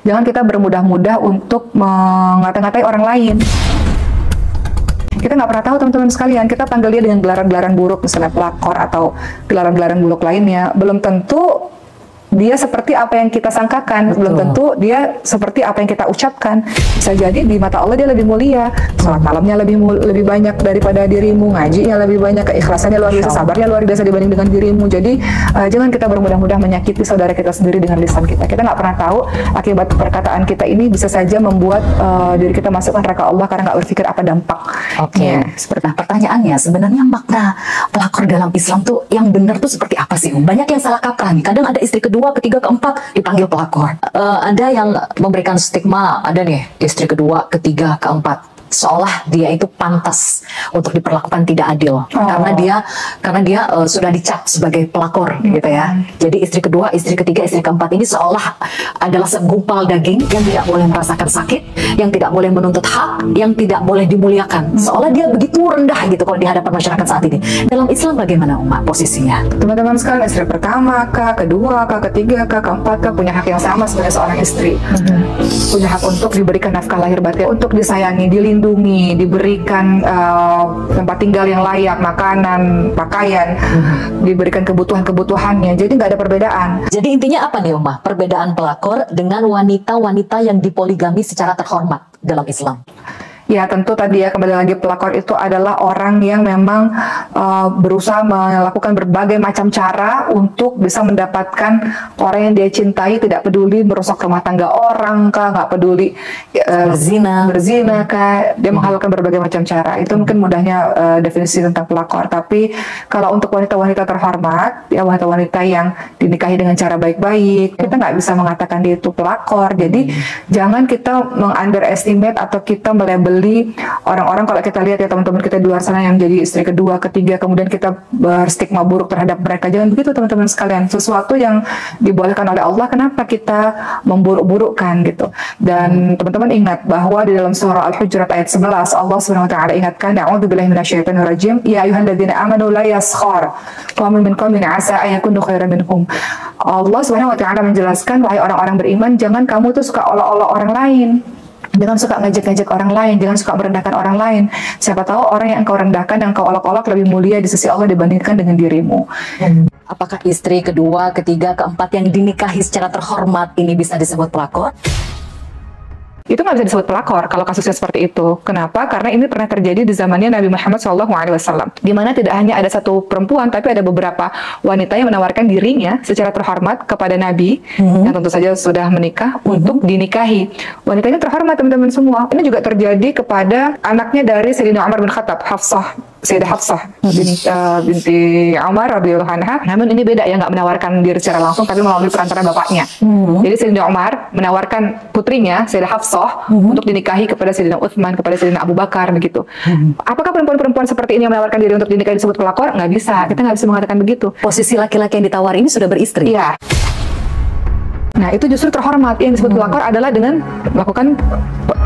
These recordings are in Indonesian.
Jangan kita bermudah-mudah untuk mengata-ngatai orang lain. Kita nggak pernah tahu teman-teman sekalian, kita panggil dia dengan gelaran-gelaran buruk, misalnya pelakor atau gelaran-gelaran buruk lainnya, belum tentu dia seperti apa yang kita sangkakan. Betul. Belum tentu dia seperti apa yang kita ucapkan. Bisa jadi di mata Allah dia lebih mulia, sholat malamnya lebih banyak daripada dirimu, ngajinya lebih banyak, keikhlasannya luar biasa, sabarnya luar biasa dibanding dengan dirimu. Jadi jangan kita bermudah-mudah menyakiti saudara kita sendiri dengan lisan kita. Kita nggak pernah tahu akibat perkataan kita ini bisa saja membuat diri kita masuk neraka Allah karena nggak berpikir apa dampak. Oke. Seperti pertanyaannya, sebenarnya makna pelakor dalam Islam tuh yang benar tuh seperti apa sih? Banyak yang salah kaprah nih. Kadang ada istri kedua, ketiga, keempat dipanggil pelakor. Ada yang memberikan stigma, ada nih istri kedua, ketiga, keempat, seolah dia itu pantas untuk diperlakukan tidak adil karena dia sudah dicap sebagai pelakor gitu ya. Jadi istri kedua, istri ketiga, istri keempat ini seolah adalah segumpal daging yang tidak boleh merasakan sakit, yang tidak boleh menuntut hak, yang tidak boleh dimuliakan. Seolah dia begitu rendah gitu kalau di hadapan masyarakat saat ini. Dalam Islam bagaimana Uma posisinya? Teman-teman sekalian, istri pertama kah, kedua kah, ketiga kah, keempat kah, punya hak yang sama sebagai seorang istri. Punya hak untuk diberikan nafkah lahir batin, untuk disayangi, dilindungi, diberikan tempat tinggal yang layak, makanan, pakaian, diberikan kebutuhan-kebutuhannya. Jadi nggak ada perbedaan. Jadi intinya apa nih Uma? Perbedaan pelakor dengan wanita-wanita yang dipoligami secara terhormat dalam Islam. Ya tentu tadi ya, kembali lagi, pelakor itu adalah orang yang memang berusaha melakukan berbagai macam cara untuk bisa mendapatkan orang yang dia cintai, tidak peduli merusak rumah tangga orang kah, nggak peduli berzina kah, dia menghalalkan berbagai macam cara. Itu mungkin mudahnya definisi tentang pelakor. Tapi kalau untuk wanita-wanita terhormat, ya wanita-wanita yang dinikahi dengan cara baik-baik, kita nggak bisa mengatakan dia itu pelakor. Jadi jangan kita meng-underestimate atau kita melabel orang-orang. Kalau kita lihat ya teman-teman kita di luar sana yang jadi istri kedua, ketiga, kemudian kita berstigma buruk terhadap mereka. Jangan begitu teman-teman sekalian. Sesuatu yang dibolehkan oleh Allah, kenapa kita memburuk-burukkan gitu. Dan teman-teman ingat bahwa di dalam surah Al-Hujurat ayat 11 Allah Subhanahu wa taala ingatkan, "A'udzubillahi minasyaitonir rajim, ya ayyuhalladzina amanu la yaskhar qaumun min qaumin 'asa an yakunu khairan minhum." Allah Subhanahu wa taala menjelaskan, wahai orang-orang beriman, jangan kamu tuh suka olok-olok orang lain. Jangan suka ngejek-ngejek orang lain, jangan suka merendahkan orang lain. Siapa tahu orang yang engkau rendahkan, yang engkau olok-olok lebih mulia di sisi Allah dibandingkan dengan dirimu. Apakah istri kedua, ketiga, keempat yang dinikahi secara terhormat ini bisa disebut pelakor? Itu nggak bisa disebut pelakor kalau kasusnya seperti itu. Kenapa? Karena ini pernah terjadi di zamannya Nabi Muhammad SAW, di mana tidak hanya ada satu perempuan, tapi ada beberapa wanita yang menawarkan dirinya secara terhormat kepada Nabi, yang tentu saja sudah menikah, untuk dinikahi. Wanitanya terhormat teman-teman semua. Ini juga terjadi kepada anaknya dari Sayyidina Umar bin Khattab, Sayyidah Hafsah binti Umar radhiyallahu anha. Namun ini beda ya, nggak menawarkan diri secara langsung, tapi melalui perantara bapaknya. Jadi Sayyidina Umar menawarkan putrinya Sayyidah Hafsah untuk dinikahi kepada Sayyidina Utsman, kepada Sayyidina Abu Bakar begitu. Apakah perempuan-perempuan seperti ini yang menawarkan diri untuk dinikahi disebut pelakor? Nggak bisa. Kita nggak bisa mengatakan begitu. Posisi laki-laki yang ditawar ini sudah beristri. Iya. Nah itu justru terhormat. Yang disebut pelakor adalah dengan melakukan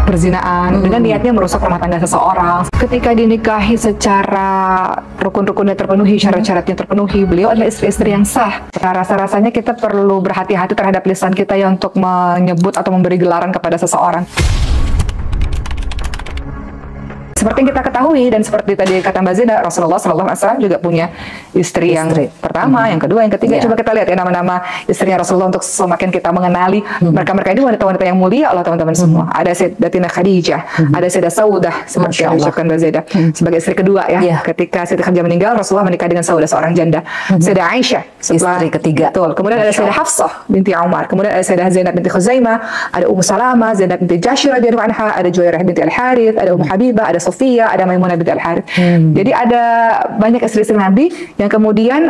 perzinaan, dengan niatnya merusak rumah tangga seseorang. Ketika dinikahi secara rukun-rukunnya terpenuhi, syarat-syaratnya terpenuhi, beliau adalah istri-istri yang sah. Nah, rasa-rasanya kita perlu berhati-hati terhadap lisan kita ya untuk menyebut atau memberi gelaran kepada seseorang. Seperti yang kita ketahui dan seperti tadi kata Mbak Zeda, Rasulullah SAW juga punya istri yang pertama, yang kedua, yang ketiga. Coba kita lihat ya nama-nama istrinya Rasulullah untuk semakin kita mengenali mereka-mereka ini wanita-wanita yang mulia Allah teman-teman semua. Ada Sayyidatina Khadijah, ada Sayyidah Saudah seperti yang disebutkan Mbak Zeda sebagai istri kedua ya. Ketika Sayyidah Khadijah meninggal, Rasulullah menikah dengan Saudah, seorang janda. Sayyidah Aisyah setelah istri ketiga. Betul. Kemudian ada Sayyidah Hafsah binti Umar, kemudian ada Sayyidah Zainab binti Khuzaimah, ada Ummu Salamah, Zainab binti Jahsy radhiyallahu anha, ada Juwairah binti Al-Harits, ada Ummu Habibah, ada Sofia, ada Maimunah binti Al-Harits. Jadi ada banyak istri-istri Nabi yang kemudian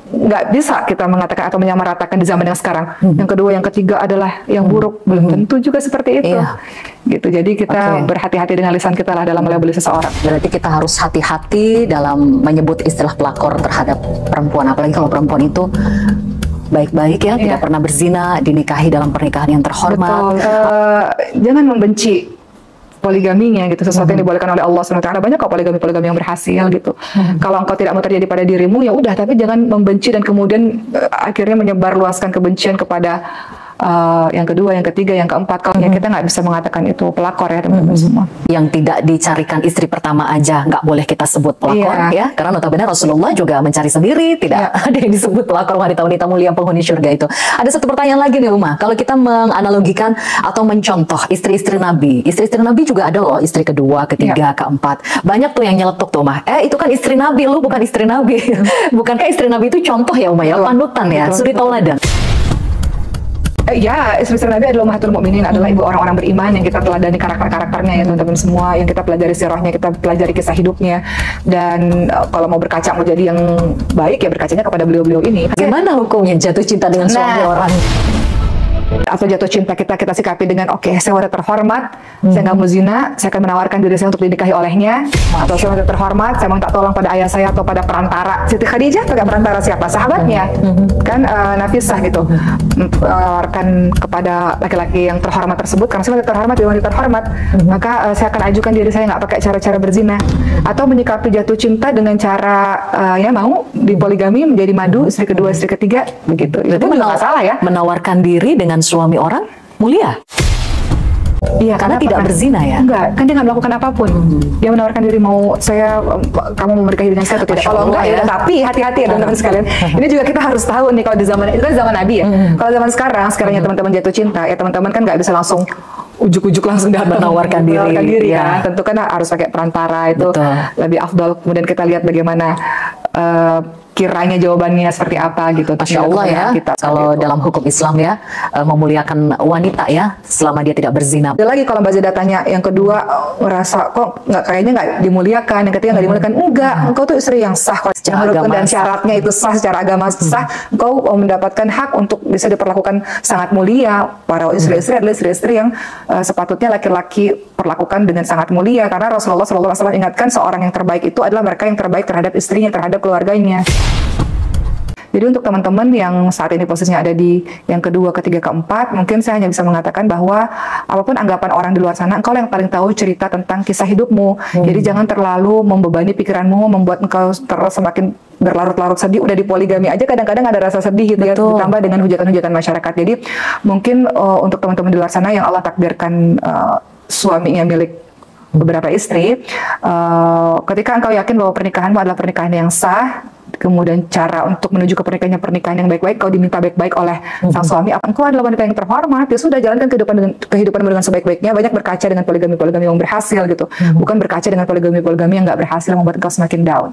nggak bisa kita mengatakan atau menyamaratakan di zaman yang sekarang. Yang kedua, yang ketiga adalah yang buruk. Belum tentu juga seperti itu. Gitu. Jadi kita berhati-hati dengan lisan kita lah dalam melabeli seseorang. Berarti kita harus hati-hati dalam menyebut istilah pelakor terhadap perempuan. Apalagi kalau perempuan itu baik-baik ya, tidak pernah berzina, dinikahi dalam pernikahan yang terhormat. Jangan membenci poligaminya gitu, sesuatu yang dibolehkan oleh Allah SWT. Banyak kok poligami-poligami yang berhasil gitu. Kalau engkau tidak mau terjadi pada dirimu ya udah, tapi jangan membenci dan kemudian akhirnya menyebarluaskan kebencian kepada yang kedua, yang ketiga, yang keempat. Kalau ya kita nggak bisa mengatakan itu pelakor ya teman-teman semua. Yang tidak dicarikan istri pertama aja nggak boleh kita sebut pelakor ya, karena notabene Rasulullah juga mencari sendiri, tidak ada yang disebut pelakor, wanita-wanita mulia penghuni surga itu. Ada satu pertanyaan lagi nih Uma, kalau kita menganalogikan atau mencontoh istri-istri Nabi, istri-istri Nabi juga ada loh istri kedua, ketiga, keempat. Banyak tuh yang nyeletuk tuh Uma, itu kan istri Nabi, lu bukan istri Nabi. Bukankah istri Nabi itu contoh ya Uma ya, panutan ya, suri tauladan. Ya, istri-istri Nabi adalah ummahatul mukminin, adalah ibu orang-orang beriman yang kita teladani karakter-karakternya ya teman-teman semua, yang kita pelajari sirahnya, kita pelajari kisah hidupnya. Dan kalau mau berkaca mau jadi yang baik ya berkacanya kepada beliau-beliau ini. Gimana hukumnya jatuh cinta dengan suami orang? Atau jatuh cinta kita sikapi dengan oke, saya wanita terhormat, saya nggak mau zina, saya akan menawarkan diri saya untuk dinikahi olehnya. Atau saya wanita terhormat, saya minta tolong pada ayah saya atau pada perantara. Siti Khadijah pakai perantara siapa? Sahabatnya, kan Nafisah gitu, menawarkan kepada laki-laki yang terhormat tersebut, karena saya wanita terhormat, dia wanita terhormat, maka saya akan ajukan diri saya nggak pakai cara-cara berzina. Atau menyikapi jatuh cinta dengan cara ya mau dipoligami menjadi madu, istri kedua, istri ketiga, begitu. Itu nggak salah ya. Menawarkan diri dengan suami orang mulia. Iya, karena tidak berzina ya. Enggak, kan dia nggak melakukan apapun. Dia menawarkan diri, mau kamu mau menikahi dengan saya atau tidak. Kalau enggak ya, tapi hati-hati ya teman-teman sekalian. Ini juga kita harus tahu nih, kalau di zaman itu kan zaman Nabi ya. Kalau zaman sekarangnya teman-teman jatuh cinta, ya teman-teman kan nggak bisa langsung ujuk-ujuk langsung datang menawarkan diri kan. Tentu kan harus pakai perantara, itu lebih afdal. Kemudian kita lihat bagaimana kiranya jawabannya seperti apa gitu. Masya Allah ya, kalau dalam hukum Islam ya, memuliakan wanita ya, selama dia tidak berzina. Ada lagi kalau Mbak Zeda tanya, yang kedua ngerasa kok kayaknya nggak dimuliakan, yang ketiga nggak dimuliakan. Enggak, engkau tuh istri yang sah secara agama, dan syaratnya itu sah, secara agama sah, engkau mendapatkan hak untuk bisa diperlakukan sangat mulia. Para istri-istri adalah istri-istri yang sepatutnya laki-laki perlakukan dengan sangat mulia, karena Rasulullah SAW ingatkan seorang yang terbaik itu adalah mereka yang terbaik terhadap istrinya, terhadap keluarganya. Jadi untuk teman-teman yang saat ini posisinya ada di yang kedua, ketiga, keempat, mungkin saya hanya bisa mengatakan bahwa apapun anggapan orang di luar sana, engkau yang paling tahu cerita tentang kisah hidupmu. Jadi jangan terlalu membebani pikiranmu, membuat engkau semakin berlarut-larut sedih. Udah dipoligami aja kadang-kadang ada rasa sedih gitu ya, ditambah dengan hujatan-hujatan masyarakat. Jadi mungkin untuk teman-teman di luar sana yang Allah takdirkan suaminya milik beberapa istri, ketika engkau yakin bahwa pernikahanmu adalah pernikahan yang sah, kemudian cara untuk menuju ke pernikahan yang baik-baik, kau diminta baik-baik oleh sang suami, engkau adalah wanita yang terhormat, ya sudah, jalankan kehidupan dengan sebaik-baiknya. Banyak berkaca dengan poligami-poligami yang berhasil gitu, bukan berkaca dengan poligami-poligami yang nggak berhasil, membuat engkau semakin down.